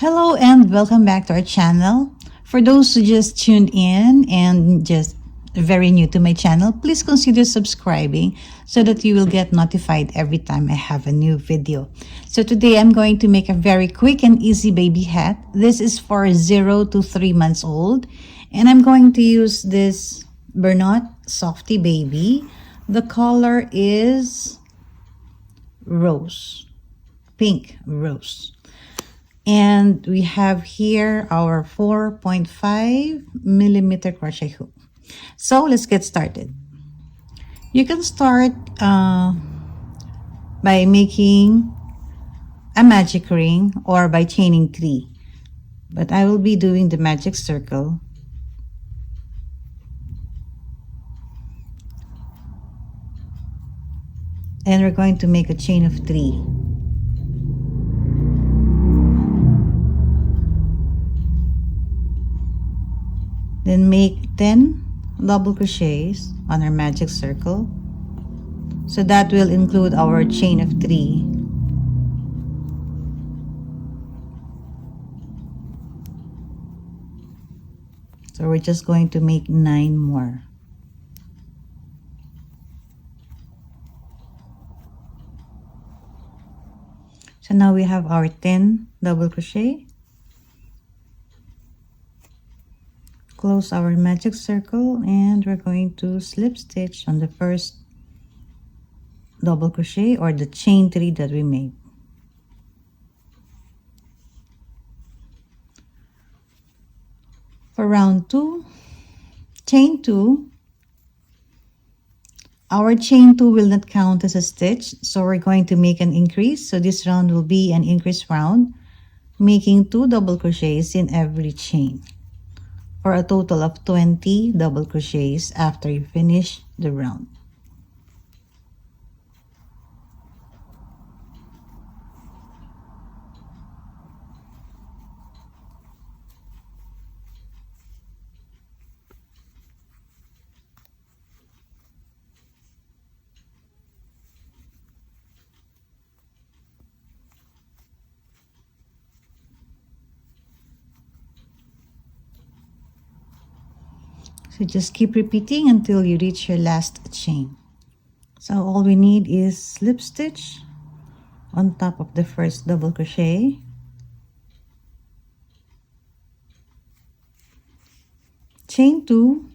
Hello and welcome back to our channel. For those who just tuned in and just very new to my channel, please consider subscribing so that you will get notified every time I have a new video. So today I'm going to make a very quick and easy baby hat. This is for 0 to 3 months old, and I'm going to use this Bernat Softy Baby. The color is rose, pink rose. And we have here our 4.5 millimeter crochet hook. So let's get started. You can start by making a magic ring or by chaining 3. But I will be doing the magic circle. And we're going to make a chain of 3. Then make 10 double crochets on our magic circle. So that will include our chain of 3. So we're just going to make 9 more. So now we have our 10 double crochet. Close our magic circle and we're going to slip stitch on the first double crochet or the chain 3 that we made. For round 2, chain 2. Our chain 2 will not count as a stitch, so we're going to make an increase. So this round will be an increase round, making 2 double crochets in every chain, for a total of 20 double crochets after you finish the round. So just keep repeating until you reach your last chain. So all we need is slip stitch on top of the first double crochet, chain 2,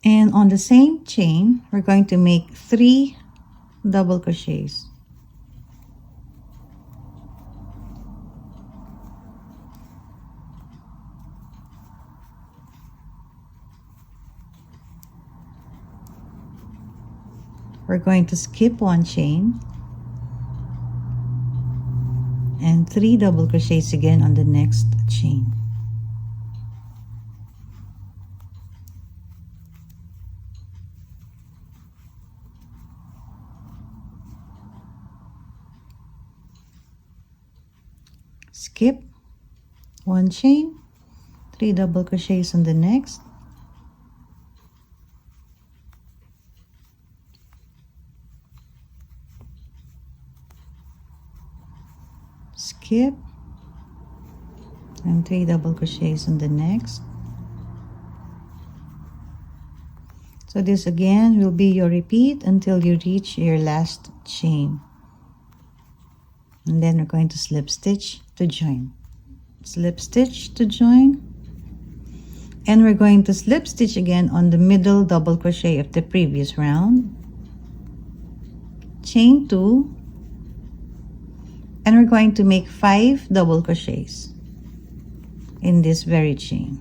and on the same chain we're going to make 3 double crochets. We're going to skip 1 chain and 3 double crochets again on the next chain. Skip 1 chain, 3 double crochets on the next. Skip and 3 double crochets on the next. So this again will be your repeat until you reach your last chain, and then we're going to slip stitch to join, slip stitch to join, and we're going to slip stitch again on the middle double crochet of the previous round, chain 2, and we're going to make 5 double crochets in this very chain.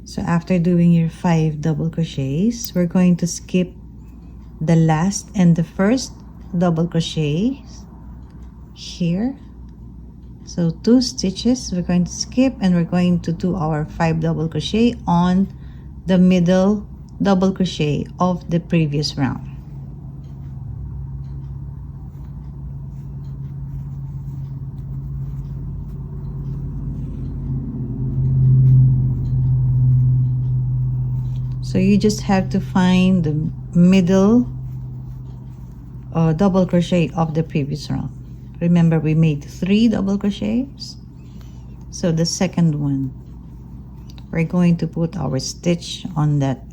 So after doing your 5 double crochets, we're going to skip the last and the first double crochet here, So 2 stitches, we're going to skip and we're going to do our 5 double crochet on the middle double crochet of the previous round. So you just have to find the middle double crochet of the previous round. Remember, we made 3 double crochets. So the second one, we're going to put our stitch on that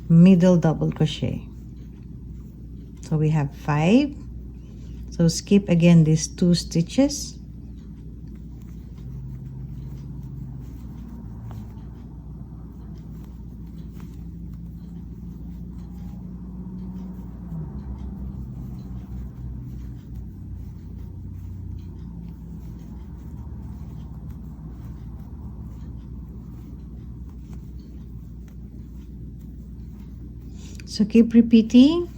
middle double crochet. So we have 5. So skip again these 2 stitches. So keep repeating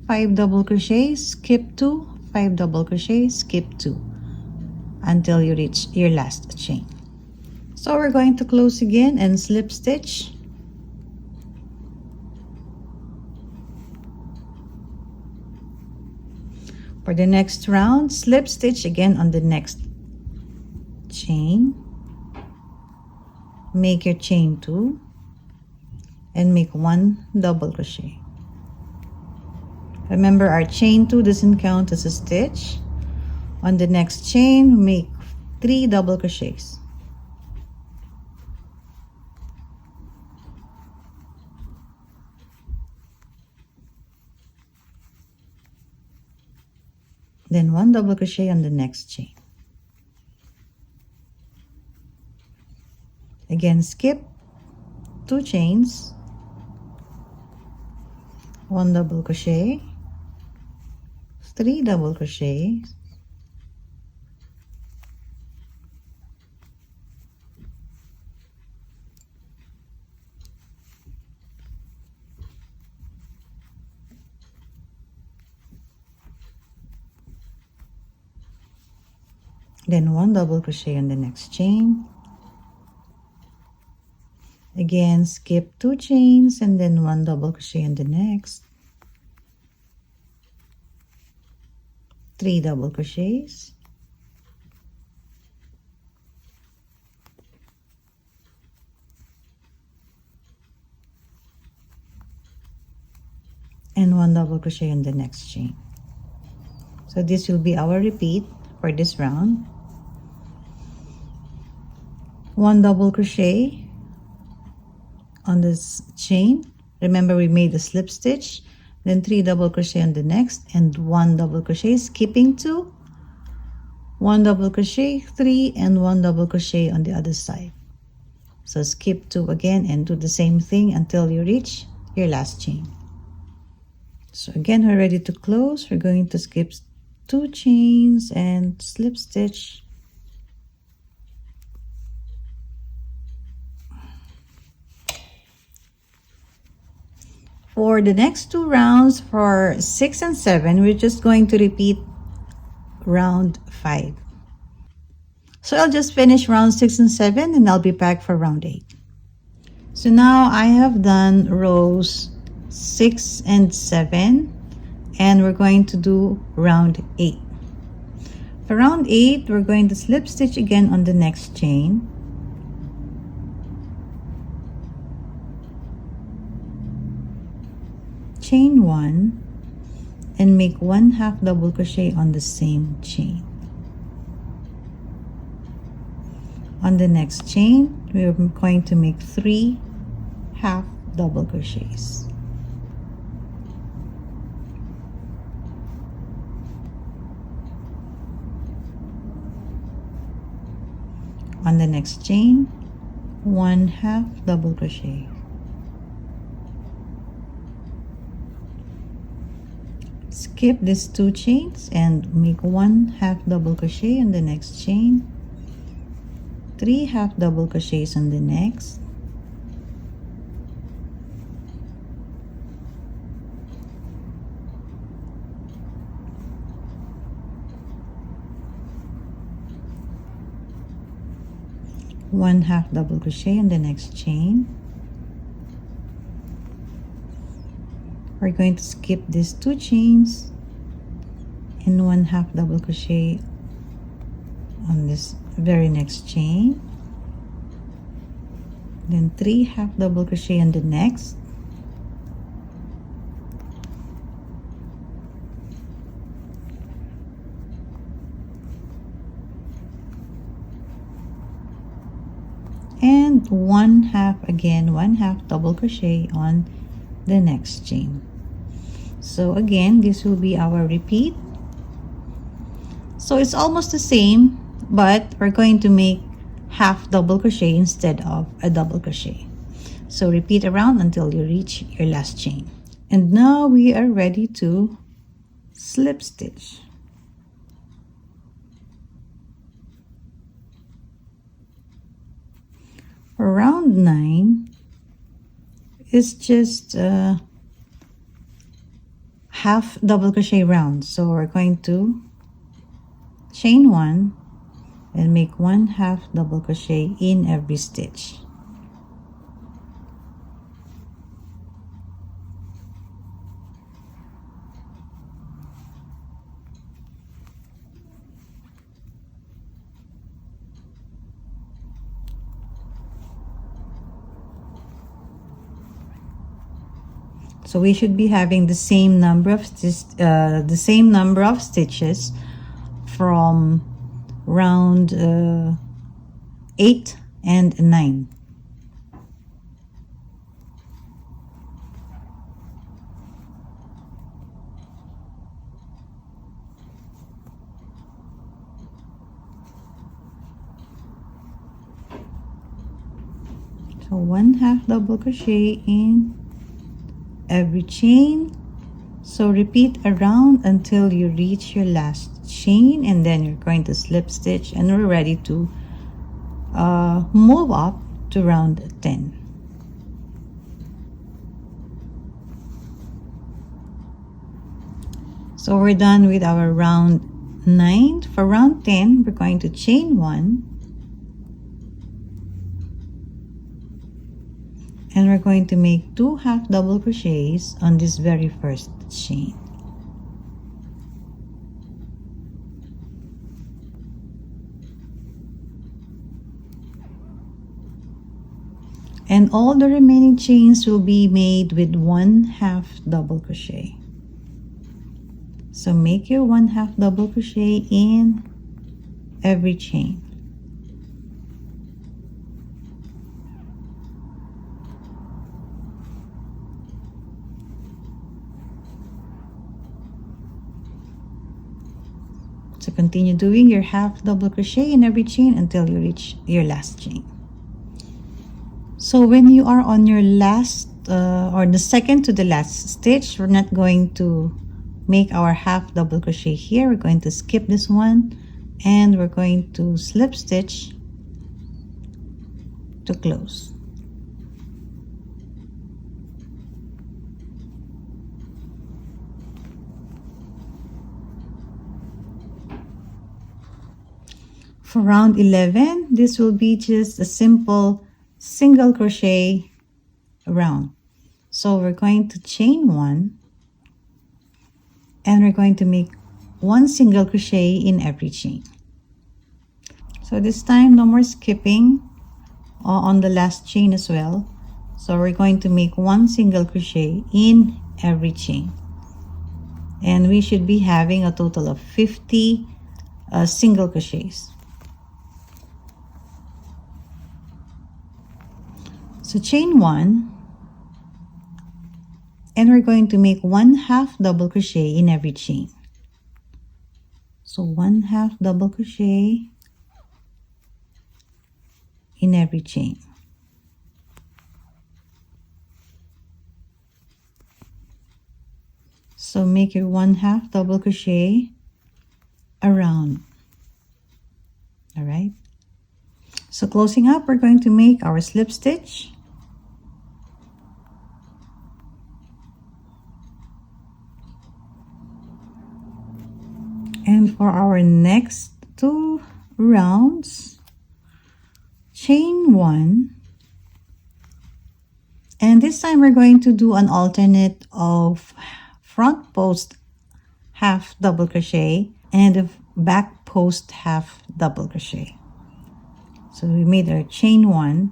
5 double crochets, skip 2, 5 double crochets, skip 2 until you reach your last chain. So we're going to close again and slip stitch. For the next round, slip stitch again on the next chain. Make your chain 2 and make 1 double crochet. Remember, our chain 2 doesn't count as a stitch. On the next chain, make 3 double crochets. Then 1 double crochet on the next chain. Again, skip 2 chains, 1 double crochet, 3 double crochets, then 1 double crochet on the next chain. Again, skip 2 chains and then 1 double crochet on the next. 3 double crochets. And 1 double crochet on the next chain. So this will be our repeat for this round. 1 double crochet on this chain. Remember, we made a slip stitch, then 3 double crochet on the next and 1 double crochet, skipping 2, 1 double crochet, 3 and 1 double crochet on the other side. So skip 2 again and do the same thing until you reach your last chain. So again, we're ready to close. We're going to skip 2 chains and slip stitch. For the next 2 rounds, for 6 and 7, we're just going to repeat round 5. So I'll just finish round 6 and 7 and I'll be back for round 8. So now I have done rows 6 and 7 and we're going to do round 8. For round 8, we're going to slip stitch again on the next chain. Chain 1 and make 1 half double crochet on the same chain. On the next chain, we're going to make 3 half double crochets. On the next chain, 1 half double crochet. Skip these 2 chains and make 1 half double crochet on the next chain, 3 half double crochets on the next, 1 half double crochet in the next chain. We're going to skip these 2 chains and 1 half double crochet on this very next chain, then 3 half double crochet on the next, and 1 half again, 1 half double crochet on the next chain. So again, this will be our repeat. So it's almost the same, but we're going to make half double crochet instead of a double crochet. So repeat around until you reach your last chain. And now we are ready to slip stitch. For round 9, it's just half double crochet round. So we're going to chain 1 and make 1 half double crochet in every stitch. So we should be having the same number of stitches from round 8 and 9. So 1 half double crochet in every chain. So repeat around until you reach your last chain, and then you're going to slip stitch, and we're ready to move up to round 10. So we're done with our round 9. For round 10, we're going to chain 1, and we're going to make 2 half double crochets on this very first chain. And all the remaining chains will be made with 1 half double crochet. So make your 1 half double crochet in every chain. So continue doing your half double crochet in every chain until you reach your last chain. So when you are on your last or the second to the last stitch, we're not going to make our half double crochet here. We're going to skip this one, and we're going to slip stitch to close. For round 11, this will be just a simple single crochet round. So we're going to chain 1, and we're going to make 1 single crochet in every chain. So this time, no more skipping on the last chain as well. So we're going to make 1 single crochet in every chain, and we should be having a total of 50 single crochets. So chain 1, and we're going to make 1 half double crochet in every chain. So 1 half double crochet in every chain. So make your 1 half double crochet around. All right. So closing up, we're going to make our slip stitch. And for our next 2 rounds, chain 1, and this time we're going to do an alternate of front post half double crochet and a back post half double crochet. So we made our chain 1,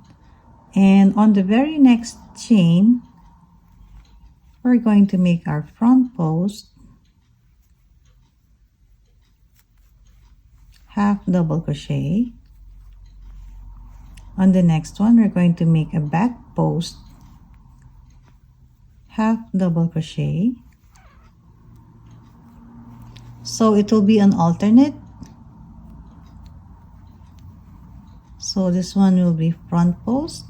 and on the very next chain we're going to make our front post half double crochet. On the next one we're going to make a back post half double crochet. So it will be an alternate. So this one will be front post,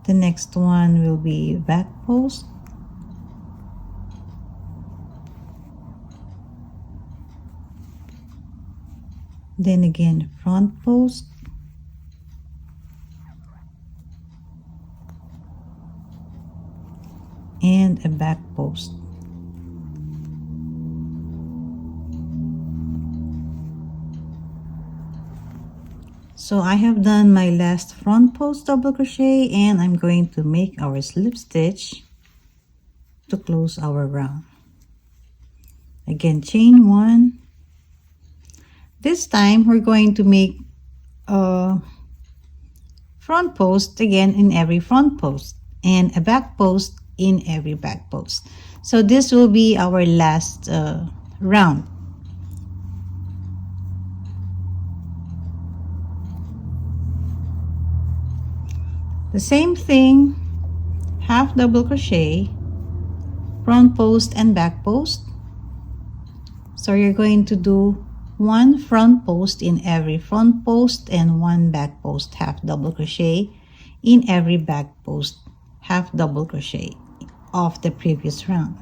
the next one will be back post, then again front post, and a back post. So I have done my last front post double crochet, and I'm going to make our slip stitch to close our round. Again, chain 1. This time we're going to make a front post again in every front post and a back post in every back post. So this will be our last round. The same thing, half double crochet, front post and back post. So you're going to do one front post in every front post and one back post half double crochet in every back post half double crochet of the previous round.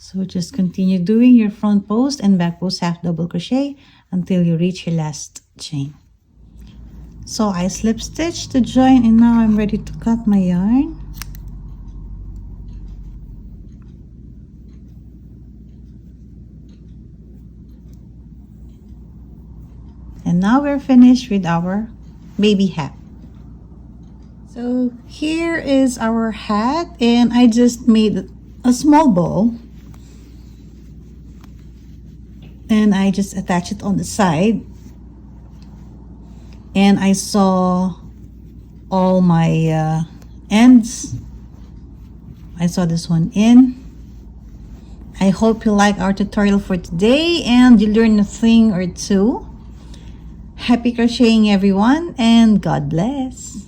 So just continue doing your front post and back post half double crochet until you reach your last chain. So I slip stitched to join, and now I'm ready to cut my yarn. And now we're finished with our baby hat. So here is our hat, and I just made a small bow. And I just attach it on the side, and I saw all my ends. I saw this one in. I hope you like our tutorial for today and you learned a thing or two. Happy crocheting everyone, and God bless.